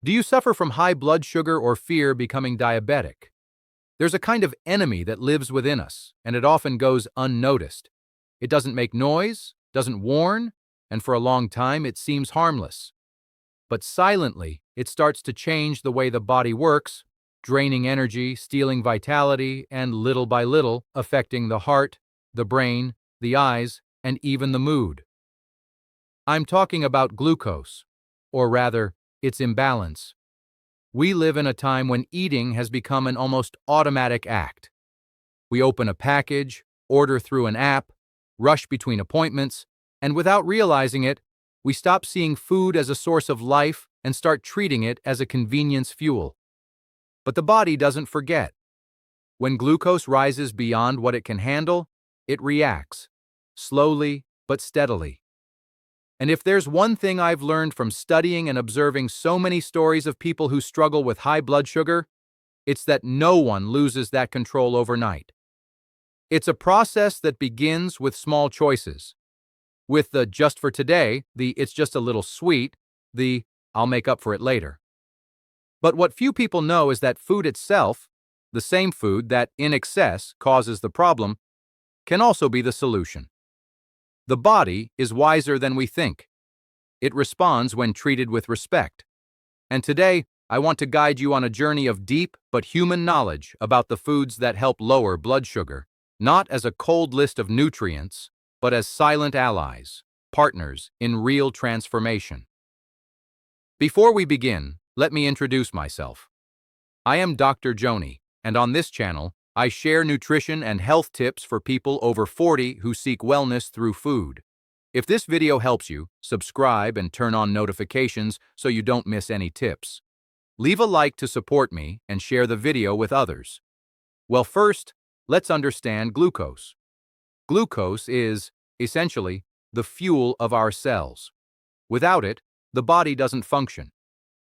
Do you suffer from high blood sugar or fear becoming diabetic? There's a kind of enemy that lives within us, and it often goes unnoticed. It doesn't make noise, doesn't warn, and for a long time it seems harmless. But silently, it starts to change the way the body works, draining energy, stealing vitality, and little by little affecting the heart, the brain, the eyes, and even the mood. I'm talking about glucose, or rather, its imbalance. We live in a time when eating has become an almost automatic act. We open a package, order through an app, rush between appointments, and without realizing it, we stop seeing food as a source of life and start treating it as a convenience fuel. But the body doesn't forget. When glucose rises beyond what it can handle, it reacts, slowly but steadily. And if there's one thing I've learned from studying and observing so many stories of people who struggle with high blood sugar, it's that no one loses that control overnight. It's a process that begins with small choices. With the just for today, the it's just a little sweet, the I'll make up for it later. But what few people know is that food itself, the same food that in excess causes the problem, can also be the solution. The body is wiser than we think. It responds when treated with respect. And today, I want to guide you on a journey of deep but human knowledge about the foods that help lower blood sugar, not as a cold list of nutrients, but as silent allies, partners in real transformation. Before we begin, let me introduce myself. I am Dr. Joni, and on this channel, I share nutrition and health tips for people over 40 who seek wellness through food. If this video helps you, subscribe and turn on notifications so you don't miss any tips. Leave a like to support me and share the video with others. Well, first, let's understand glucose. Glucose is, essentially, the fuel of our cells. Without it, the body doesn't function.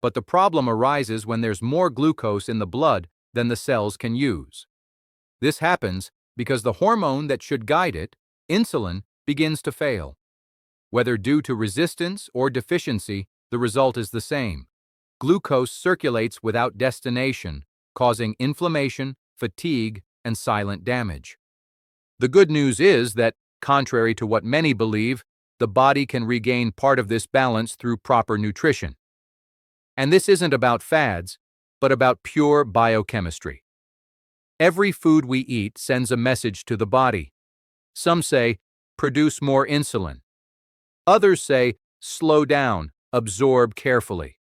But the problem arises when there's more glucose in the blood than the cells can use. This happens because the hormone that should guide it, insulin, begins to fail. Whether due to resistance or deficiency, the result is the same. Glucose circulates without destination, causing inflammation, fatigue, and silent damage. The good news is that, contrary to what many believe, the body can regain part of this balance through proper nutrition. And this isn't about fads, but about pure biochemistry. Every food we eat sends a message to the body. Some say, produce more insulin. Others say, slow down, absorb carefully.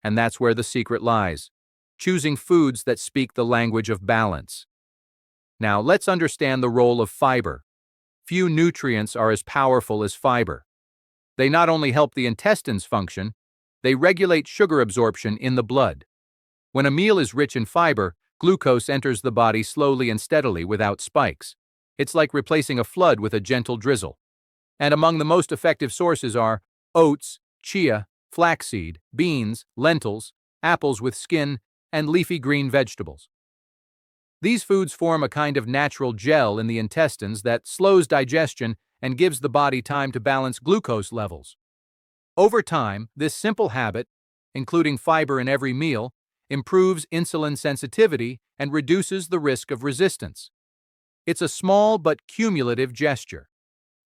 And that's where the secret lies, choosing foods that speak the language of balance. Now, let's understand the role of fiber. Few nutrients are as powerful as fiber. They not only help the intestines function, they regulate sugar absorption in the blood. When a meal is rich in fiber, glucose enters the body slowly and steadily without spikes. It's like replacing a flood with a gentle drizzle. And among the most effective sources are oats, chia, flaxseed, beans, lentils, apples with skin, and leafy green vegetables. These foods form a kind of natural gel in the intestines that slows digestion and gives the body time to balance glucose levels. Over time, this simple habit, including fiber in every meal, improves insulin sensitivity and reduces the risk of resistance. It's a small but cumulative gesture,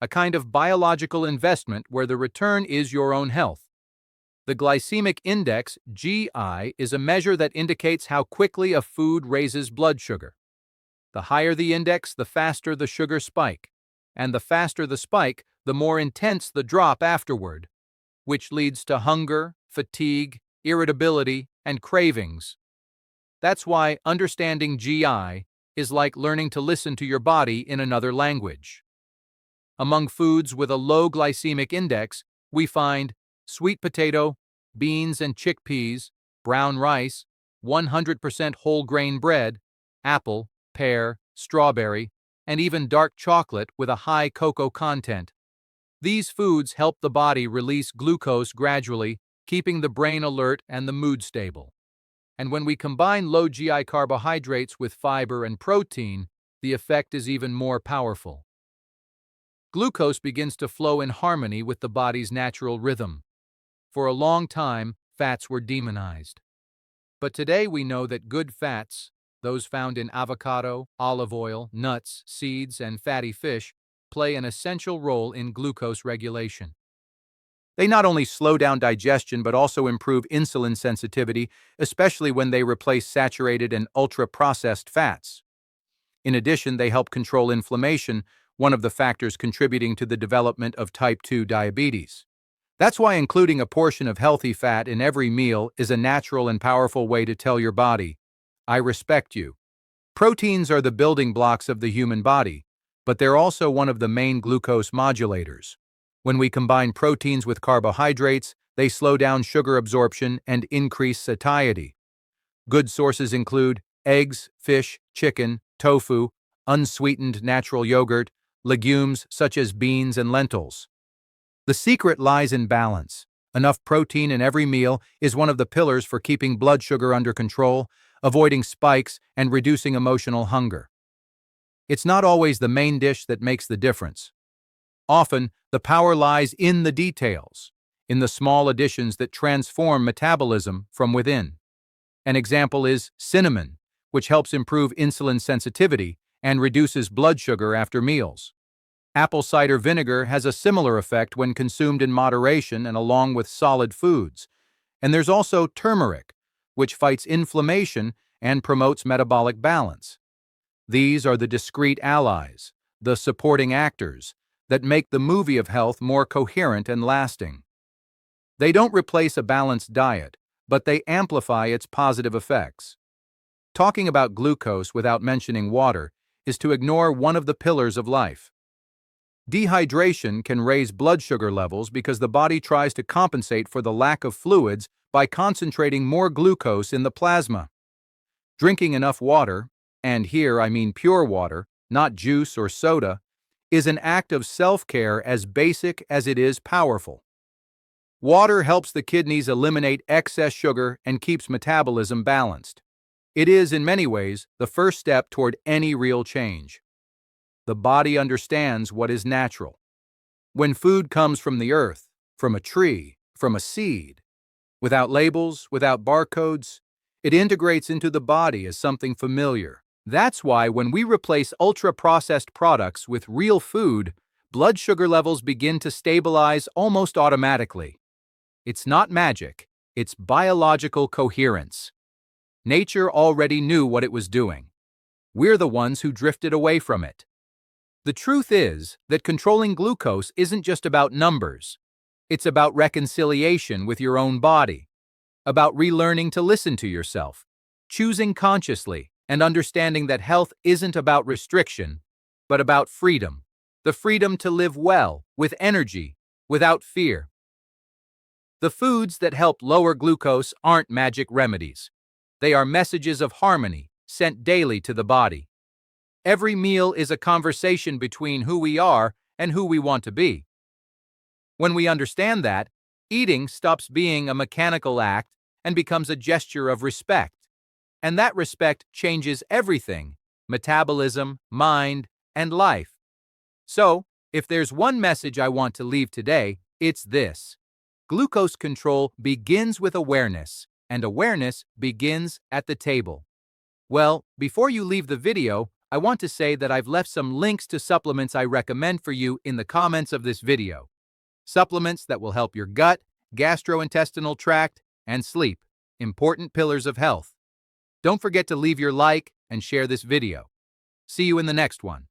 a kind of biological investment where the return is your own health. The glycemic index, GI, is a measure that indicates how quickly a food raises blood sugar. The higher the index, the faster the sugar spike, and the faster the spike, the more intense the drop afterward, which leads to hunger, fatigue, irritability, and cravings. That's why understanding GI is like learning to listen to your body in another language. Among foods with a low glycemic index, we find sweet potato, beans and chickpeas, brown rice, 100% whole grain bread, apple, pear, strawberry, and even dark chocolate with a high cocoa content. These foods help the body release glucose gradually, keeping the brain alert and the mood stable. And when we combine low GI carbohydrates with fiber and protein, the effect is even more powerful. Glucose begins to flow in harmony with the body's natural rhythm. For a long time, fats were demonized. But today we know that good fats, those found in avocado, olive oil, nuts, seeds, and fatty fish, play an essential role in glucose regulation. They not only slow down digestion but also improve insulin sensitivity, especially when they replace saturated and ultra-processed fats. In addition, they help control inflammation, one of the factors contributing to the development of type 2 diabetes. That's why including a portion of healthy fat in every meal is a natural and powerful way to tell your body, "I respect you." Proteins are the building blocks of the human body, but they're also one of the main glucose modulators. When we combine proteins with carbohydrates, they slow down sugar absorption and increase satiety. Good sources include eggs, fish, chicken, tofu, unsweetened natural yogurt, legumes such as beans and lentils. The secret lies in balance. Enough protein in every meal is one of the pillars for keeping blood sugar under control, avoiding spikes, and reducing emotional hunger. It's not always the main dish that makes the difference. Often, the power lies in the details, in the small additions that transform metabolism from within. An example is cinnamon, which helps improve insulin sensitivity and reduces blood sugar after meals. Apple cider vinegar has a similar effect when consumed in moderation and along with solid foods. And there's also turmeric, which fights inflammation and promotes metabolic balance. These are the discrete allies, the supporting actors, that make the movie of health more coherent and lasting. They don't replace a balanced diet, but they amplify its positive effects. Talking about glucose without mentioning water is to ignore one of the pillars of life. Dehydration can raise blood sugar levels because the body tries to compensate for the lack of fluids by concentrating more glucose in the plasma. Drinking enough water, and here I mean pure water, not juice or soda, is an act of self-care as basic as it is powerful. Water helps the kidneys eliminate excess sugar and keeps metabolism balanced. It is, in many ways, the first step toward any real change. The body understands what is natural. When food comes from the earth, from a tree, from a seed, without labels, without barcodes, it integrates into the body as something familiar. That's why when we replace ultra-processed products with real food, blood sugar levels begin to stabilize almost automatically. It's not magic, it's biological coherence. Nature already knew what it was doing. We're the ones who drifted away from it. The truth is that controlling glucose isn't just about numbers. It's about reconciliation with your own body, about relearning to listen to yourself, choosing consciously, and understanding that health isn't about restriction, but about freedom. The freedom to live well, with energy, without fear. The foods that help lower glucose aren't magic remedies. They are messages of harmony sent daily to the body. Every meal is a conversation between who we are and who we want to be. When we understand that, eating stops being a mechanical act and becomes a gesture of respect. And that respect changes everything: metabolism, mind, and life. So, if there's one message I want to leave today, it's this: glucose control begins with awareness, and awareness begins at the table. Well, before you leave the video, I want to say that I've left some links to supplements I recommend for you in the comments of this video. Supplements that will help your gut, gastrointestinal tract, and sleep, important pillars of health. Don't forget to leave your like and share this video. See you in the next one.